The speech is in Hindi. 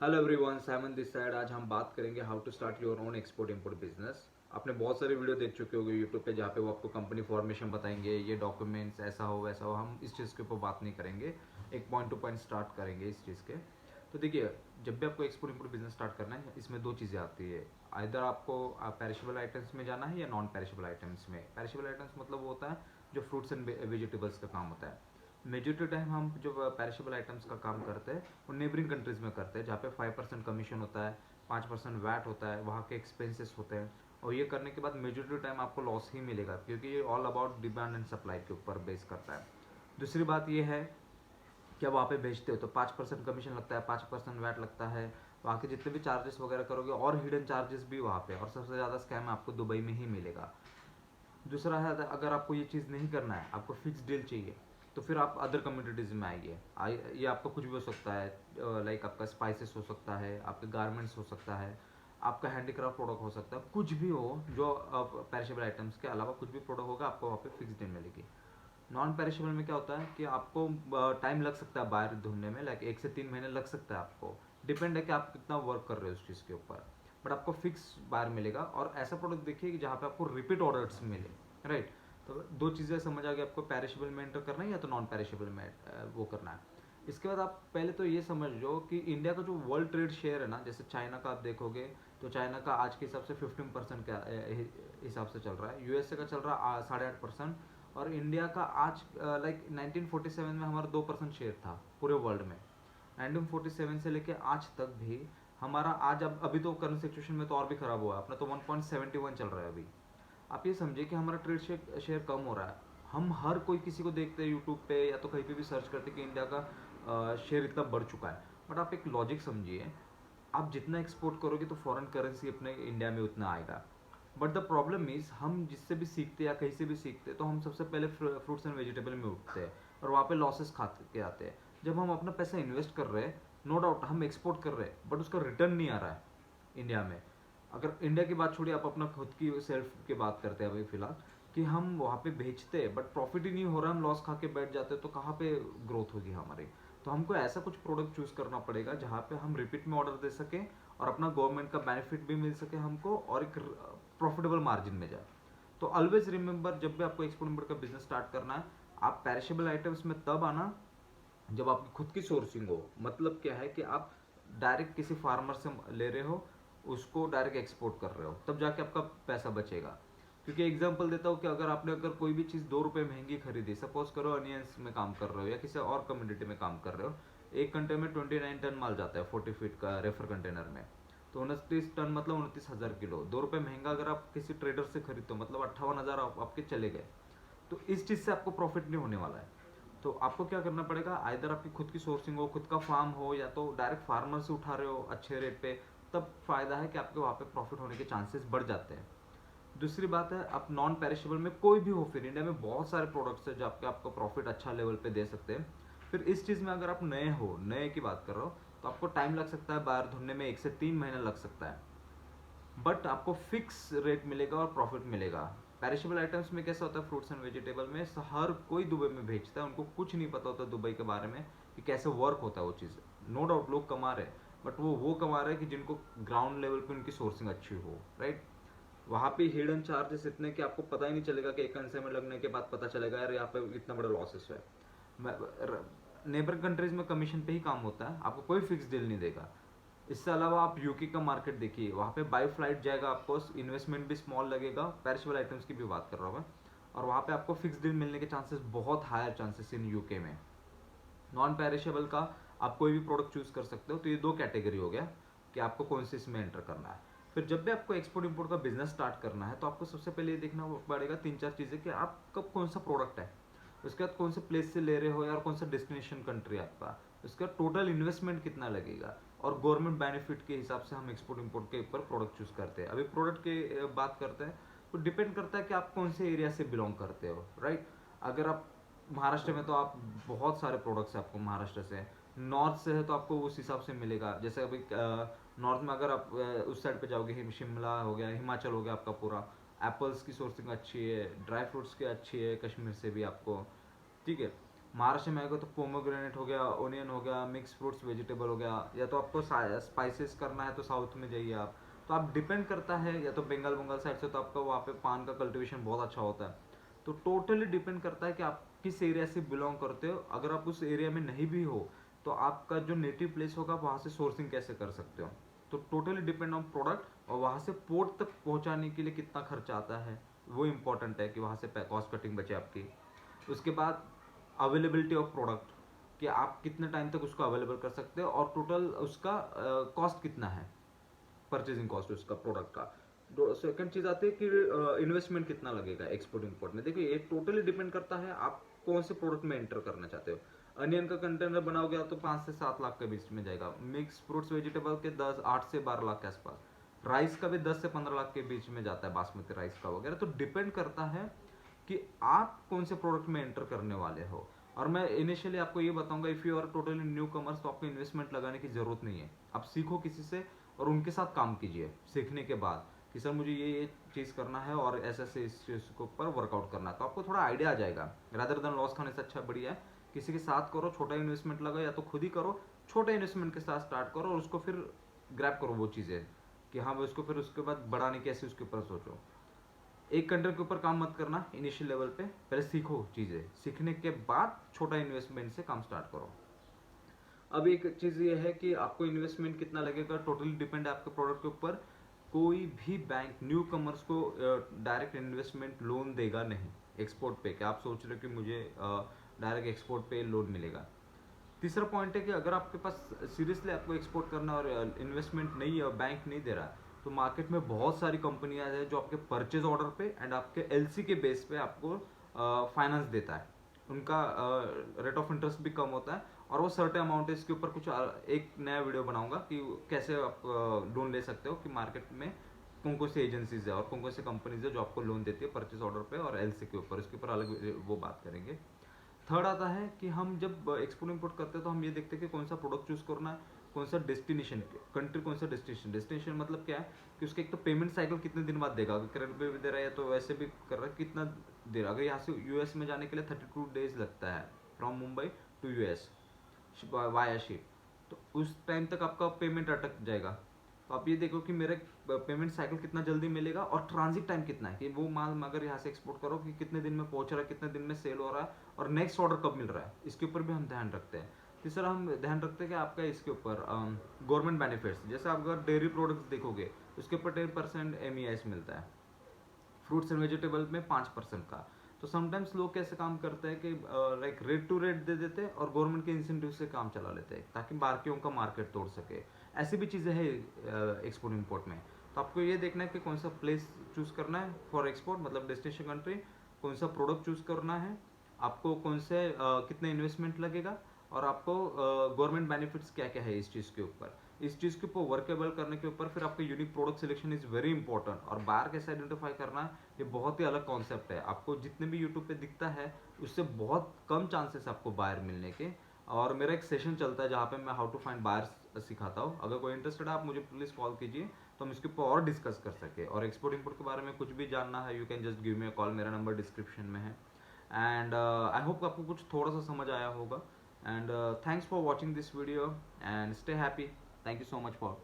Hello everyone, Simon this side. आज हम बात करेंगे how to start your own export import business. आपने बहुत सारे वीडियो देख चुके होंगे यूट्यूब पे, जहाँ पे वो आपको कंपनी फॉर्मेशन बताएंगे, ये डॉक्यूमेंट्स ऐसा हो वैसा हो। हम इस चीज़ के ऊपर बात नहीं करेंगे, एक पॉइंट टू पॉइंट स्टार्ट करेंगे इस चीज़ के। तो देखिए, जब भी आपको एक्सपोर्ट इंपोर्ट बिजनेस स्टार्ट करना है, इसमें दो चीज़ें आती है। आइदर आपको पेरिशेबल आइटम्स में जाना है या नॉन पेरिशेबल आइटम्स में। पेरिशेबल आइटम्स मतलब वो होता है जो फ्रूट्स एंड वेजिटेबल्स का काम होता है। मेजोरिटी टाइम हम जो पेरिशेबल आइटम्स का काम करते हैं वो नेबरिंग कंट्रीज़ में करते हैं, जहाँ पे 5% कमीशन होता है, 5% वैट होता है, वहाँ के एक्सपेंसेस होते हैं। और ये करने के बाद मेजोरिटी टाइम आपको लॉस ही मिलेगा, क्योंकि ये all about demand and supply के ऊपर बेस करता है। दूसरी बात ये है कि आप वहाँ पे भेजते हो तो 5% कमीशन लगता है, 5% वैट लगता है, वहाँ के जितने भी चार्जेस वगैरह करोगे और हिडन चार्जेस भी वहाँ पे। और सबसे ज़्यादा स्कैम आपको दुबई में ही मिलेगा। दूसरा है, अगर आपको ये चीज़ नहीं करना है, आपको फिक्स डील चाहिए, तो फिर आप अदर कम्युनिटीज़ में आइए। ये आपका कुछ भी हो सकता है, लाइक आपका स्पाइसेस हो सकता है, आपके गारमेंट्स हो सकता है, आपका हैंडीक्राफ्ट प्रोडक्ट हो सकता है, कुछ भी हो जो पेरिशेबल आइटम्स के अलावा कुछ भी प्रोडक्ट होगा, आपको वहाँ पे फिक्स डील मिलेगी। नॉन पेरिशेबल में क्या होता है कि आपको टाइम लग सकता है बाहर ढूंढने में, लाइक 1 से 3 महीने लग सकता है आपको। डिपेंड है कि आप कितना वर्क कर रहे हो उस चीज़ के ऊपर। बट आपको फिक्स बाहर मिलेगा, और ऐसा प्रोडक्ट देखिए कि जहाँ पे आपको रिपीट ऑर्डर्स मिले। राइट। तो दो चीज़ें समझ आ गई, आपको पेरिशेबल में एंटर करना है या तो नॉन पेरिशेबल में वो करना है। इसके बाद आप पहले तो ये समझ लो कि इंडिया का जो वर्ल्ड ट्रेड शेयर है ना, जैसे चाइना का आप देखोगे तो चाइना का आज के हिसाब से 15% के हिसाब से चल रहा है, यूएसए का चल रहा है 8.5%। और इंडिया का आज लाइक 1947 में हमारा 2% शेयर था पूरे वर्ल्ड में। 1947 से लेके आज तक भी हमारा आज, अब अभी तो करंट सिचुएशन में तो और भी खराब हुआ है, अपना तो 1.71 चल रहा है अभी। आप ये समझिए कि हमारा ट्रेड शेयर कम हो रहा है। हम हर कोई किसी को देखते हैं यूट्यूब पे या तो कहीं पे भी सर्च करते कि इंडिया का शेयर इतना बढ़ चुका है। बट आप एक लॉजिक समझिए, आप जितना एक्सपोर्ट करोगे तो फॉरेन करेंसी अपने इंडिया में उतना आएगा। बट द प्रॉब्लम इज, हम जिससे भी सीखते हैं या कहीं से भी सीखते हैं तो हम सबसे पहले फ्रूट्स एंड वेजिटेबल में उठते हैं और वहाँ पे लॉसेस खा के आते हैं। जब हम अपना पैसा इन्वेस्ट कर रहे हैं, नो डाउट हम एक्सपोर्ट कर रहे हैं, बट उसका रिटर्न नहीं आ रहा है इंडिया में। अगर इंडिया की बात छोड़िए, आप अपना खुद की सेल्फ की बात करते हैं अभी फिलहाल, कि हम वहाँ पे बेचते हैं बट प्रॉफिट ही नहीं हो रहा, हम लॉस खा के बैठ जाते हैं, तो कहाँ पे ग्रोथ होगी हमारी। तो हमको ऐसा कुछ प्रोडक्ट चूज करना पड़ेगा जहाँ पे हम रिपीट में ऑर्डर दे सकें और अपना गवर्नमेंट का बेनिफिट भी मिल सके हमको, और एक प्रॉफिटेबल मार्जिन में जाए। तो ऑलवेज रिमेंबर, जब भी आपको एक्सपोर्ट इंपोर्ट का बिजनेस स्टार्ट करना है, आप पेरिशेबल आइटम्स में तब आना जब आपकी खुद की सोर्सिंग हो। मतलब क्या है कि आप डायरेक्ट किसी फार्मर से ले रहे हो, उसको डायरेक्ट एक्सपोर्ट कर रहे हो, तब जाके आपका पैसा बचेगा। क्योंकि एग्जांपल देता हूँ कि अगर कोई भी चीज़ 2 रुपये महंगी खरीदी, सपोज करो अनियंस में काम कर रहे हो या किसी और कम्युनिटी में काम कर रहे हो, एक घंटे में 29 टन माल जाता है 40 फीट का रेफर कंटेनर में। तो 29 टन मतलब 29,000 किलो। 2 रुपये महंगा अगर आप किसी ट्रेडर से खरीदते हो, मतलब 58,000 आपके चले गए। तो इस चीज़ से आपको प्रॉफिट नहीं होने वाला है। तो आपको क्या करना पड़ेगा, आइदर आपकी खुद की सोर्सिंग हो, खुद का फार्म हो, या तो डायरेक्ट फार्मर से उठा रहे हो अच्छे रेट पे, तब फायदा है कि आपके वहाँ पे प्रॉफिट होने के चांसेस बढ़ जाते हैं। दूसरी बात है, आप नॉन पेरिशेबल में कोई भी हो, फिर इंडिया में बहुत सारे प्रोडक्ट्स है जो आपको प्रॉफिट अच्छा लेवल पे दे सकते हैं। फिर इस चीज़ में अगर आप नए हो, नए की बात कर रहे हो, तो आपको टाइम लग सकता है, बाहर ढूंढने में 1 से 3 महीने लग सकता है। बट आपको फिक्स रेट मिलेगा और प्रॉफिट मिलेगा। पेरिशेबल आइटम्स में कैसा होता है, फ्रूट्स एंड वेजिटेबल में हर कोई दुबई में भेजता है, उनको कुछ नहीं पता होता दुबई के बारे में कि कैसे वर्क होता है वो चीज़। नो डाउट लोग कमा रहे हैं, बट वो कमा रहे हैं कि जिनको ग्राउंड लेवल पे उनकी सोर्सिंग अच्छी हो। राइट। वहाँ पे हिडन चार्जेस इतने कि आपको पता ही नहीं चलेगा, कि एक कंसेमर लगने के बाद पता चलेगा यार यहाँ पे इतना बड़ा लॉसेस है। नेबर कंट्रीज में कमीशन पे ही काम होता है, आपको कोई फिक्स डील नहीं देगा। इससे अलावा आप यूके का मार्केट देखिए, वहाँ पे बाई फ्लाइट जाएगा, आपको इन्वेस्टमेंट भी स्मॉल लगेगा, पेरिशेबल आइटम्स की भी बात कर रहा हूँ मैं। और वहाँ पे आपको फिक्स डील मिलने के चांसेस बहुत हायर चांसेस इन यूके में। नॉन पेरिशेबल का आप कोई भी प्रोडक्ट चूज कर सकते हो। तो ये दो कैटेगरी हो गया कि आपको कौन से इसमें एंटर करना है। फिर जब भी आपको एक्सपोर्ट इंपोर्ट का बिजनेस स्टार्ट करना है, तो आपको सबसे पहले ये देखना पड़ेगा 3-4 चीज़ें, कि आप कब कौन सा प्रोडक्ट है, उसके बाद कौन से प्लेस से ले रहे हो, या कौन सा डेस्टिनेशन कंट्री आपका, उसका टोटल इन्वेस्टमेंट कितना लगेगा, और गवर्नमेंट बेनिफिट के हिसाब से हम एक्सपोर्ट इंपोर्ट के ऊपर प्रोडक्ट चूज करते हैं। अभी प्रोडक्ट की बात करते हैं, तो डिपेंड करता है कि आप कौन से एरिया से बिलोंग करते हो। राइट। अगर आप महाराष्ट्र में, तो आप बहुत सारे प्रोडक्ट्स हैं आपको महाराष्ट्र से। नॉर्थ से है तो आपको उस हिसाब से मिलेगा, जैसे अभी नॉर्थ में अगर आप उस साइड पे जाओगे, शिमला हो गया, हिमाचल हो गया आपका पूरा, एप्पल्स की सोर्सिंग अच्छी है, ड्राई फ्रूट्स की अच्छी है कश्मीर से भी आपको। ठीक है। महाराष्ट्र में आएगा तो पोमोग्रेनेट हो गया, ओनियन हो गया, मिक्स फ्रूट्स वेजिटेबल हो गया, या तो आपको स्पाइसेस करना है तो साउथ में जाइए आप। तो आप डिपेंड करता है, या तो बंगाल बंगाल साइड से तो आपका वहाँ पे पान का कल्टीवेशन बहुत अच्छा होता है। तो टोटली डिपेंड करता है कि आप किस एरिया से बिलोंग करते हो। अगर आप उस एरिया में नहीं भी हो तो आपका जो नेटिव प्लेस होगा वहाँ से सोर्सिंग कैसे कर सकते हो। तो टोटली डिपेंड ऑन प्रोडक्ट, और वहाँ से पोर्ट तक पहुँचाने के लिए कितना खर्चा आता है वो इम्पोर्टेंट है कि वहाँ से कॉस्ट कटिंग बचे आपकी। उसके बाद अवेलेबिलिटी ऑफ प्रोडक्ट, कि आप कितने टाइम तक उसको अवेलेबल कर सकते हो, और टोटल उसका कॉस्ट कितना है, परचेजिंग कॉस्ट उसका प्रोडक्ट का। सेकंड चीज आती है कि इन्वेस्टमेंट कितना लगेगा एक्सपोर्ट इंपोर्ट में। देखिए ये टोटली डिपेंड करता है आप कौन से प्रोडक्ट में एंटर करना चाहते हो। अनियन का कंटेनर बनाओगे तो 5 से 7 लाख के बीच में जाएगा। मिक्स फ्रूट्स वेजिटेबल के 8 से 12 लाख के आसपास। राइस का भी 10 से 15 लाख के बीच में जाता है, बासमती राइस का वगैरह। तो डिपेंड करता है कि आप कौन से प्रोडक्ट में एंटर करने वाले हो। और मैं इनिशियली आपको ये बताऊंगा, if you are totally newcomers तो आपको इन्वेस्टमेंट लगाने की जरूरत नहीं है। आप सीखो किसी से और उनके साथ काम कीजिए सीखने के बाद कि सर मुझे ये चीज़ करना है और ऐसे ऐसे इस चीज़ के ऊपर वर्कआउट करना है, तो आपको थोड़ा आइडिया आ जाएगा। रादर देन लॉस खाने से अच्छा बढ़िया है किसी के साथ करो, छोटा इन्वेस्टमेंट लगाओ, या तो खुद ही करो, छोटे इन्वेस्टमेंट के साथ स्टार्ट करो और उसको फिर ग्रैब करो वो चीज़ें कि हाँ उसको फिर उसके बाद बढ़ाने की, ऐसे उसके ऊपर सोचो। एक कंटेंट के ऊपर काम मत करना इनिशियल लेवल पे, पहले सीखो चीज़ें, सीखने के बाद छोटा इन्वेस्टमेंट से काम स्टार्ट करो। अब एक चीज़ ये है कि आपको इन्वेस्टमेंट कितना लगेगा टोटली डिपेंड है आपके प्रोडक्ट के ऊपर। कोई भी बैंक न्यू कमर्स को डायरेक्ट इन्वेस्टमेंट लोन देगा नहीं एक्सपोर्ट पे, कि आप सोच रहे हो कि मुझे डायरेक्ट एक्सपोर्ट पे लोन मिलेगा। तीसरा पॉइंट है कि अगर आपके पास सीरियसली आपको एक्सपोर्ट करना और इन्वेस्टमेंट नहीं है और बैंक नहीं दे रहा, तो मार्केट में बहुत सारी कंपनियां हैं जो आपके परचेज ऑर्डर पे एंड आपके एलसी के बेस पे आपको फाइनेंस देता है। उनका रेट ऑफ इंटरेस्ट भी कम होता है, और वो सर्टेन अमाउंट है। इसके ऊपर कुछ एक नया वीडियो बनाऊंगा कि कैसे आप लोन ले सकते हो, कि मार्केट में कौन कौन सी एजेंसीज है और कौन कौन सी कंपनीज है जो आपको लोन देती है परचेज ऑर्डर पे और एलसी के ऊपर। इसके ऊपर अलग वो बात करेंगे। थर्ड आता है कि हम जब एक्सपोर्ट इंपोर्ट करते हैं तो हम ये देखते हैं कि कौन सा प्रोडक्ट चूज करना है, कौन सा डेस्टिनेशन, कंट्री कौन सा डेस्टिनेशन। डेस्टिनेशन मतलब क्या है कि उसके एक तो पेमेंट साइकिल कितने दिन बाद देगा, अगर क्रेडिट पे भी दे रहा है तो वैसे भी कर रहा है कितना दे रहा है। अगर यहाँ से यूएस में जाने के लिए 32 डेज लगता है from Mumbai to US via ship, तो उस टाइम तक आपका पेमेंट अटक जाएगा। तो आप ये देखो कि मेरे पेमेंट साइकिल कितना जल्दी मिलेगा, और ट्रांजिट टाइम कितना है कि वो माल अगर यहाँ से एक्सपोर्ट करो कि कितने दिन में पहुंच रहा है, कितने दिन में सेल हो रहा है, और नेक्स्ट ऑर्डर कब मिल रहा है, इसके ऊपर भी हम ध्यान रखते हैं। तीसरा हम ध्यान रखते हैं कि आपका इसके ऊपर गवर्नमेंट बेनिफिट्स, जैसे आप अगर डेयरी प्रोडक्ट्स देखोगे उसके ऊपर 10% MEIS मिलता है, फ्रूट्स एंड वेजिटेबल में 5% का। तो समटाइम्स लोग कैसे काम करते हैं कि लाइक रेट टू रेट दे देते हैं और गवर्नमेंट के इंसेंटिव से काम चला लेते हैं ताकि बाकियों का मार्केट तोड़ सके। ऐसी भी चीज़ें हैं एक्सपोर्ट इंपोर्ट में। तो आपको ये देखना है कि कौन सा प्लेस चूज करना है फॉर एक्सपोर्ट, मतलब डेस्टिनेशन कंट्री, कौन सा प्रोडक्ट चूज करना है, आपको कौन से कितने इन्वेस्टमेंट लगेगा, और आपको गवर्नमेंट बेनिफिट्स क्या क्या है इस चीज़ के ऊपर। इस चीज़ के ऊपर वर्केबल करने के ऊपर फिर आपका unique product selection is very important. और बाहर कैसे आइडेंटिफाई करना है ये बहुत ही अलग कॉन्सेप्ट है। आपको जितने भी यूट्यूब पे दिखता है उससे बहुत कम चांसेस आपको बायर मिलने के। और मेरा एक सेशन चलता है जहाँ पे मैं हाउ टू फाइंड बायर्स सिखाता हूँ। अगर कोई इंटरेस्टेड है आप मुझे प्लीज़ कॉल कीजिए तो हम इसके ऊपर और डिस्कस कर सके। और एक्सपोर्ट इंपोर्ट के बारे में कुछ भी जानना है, you can just give me a call, मेरा नंबर डिस्क्रिप्शन में है। एंड आई होप आपको कुछ थोड़ा सा समझ आया होगा। And thanks for watching this video and stay happy. Thank you so much for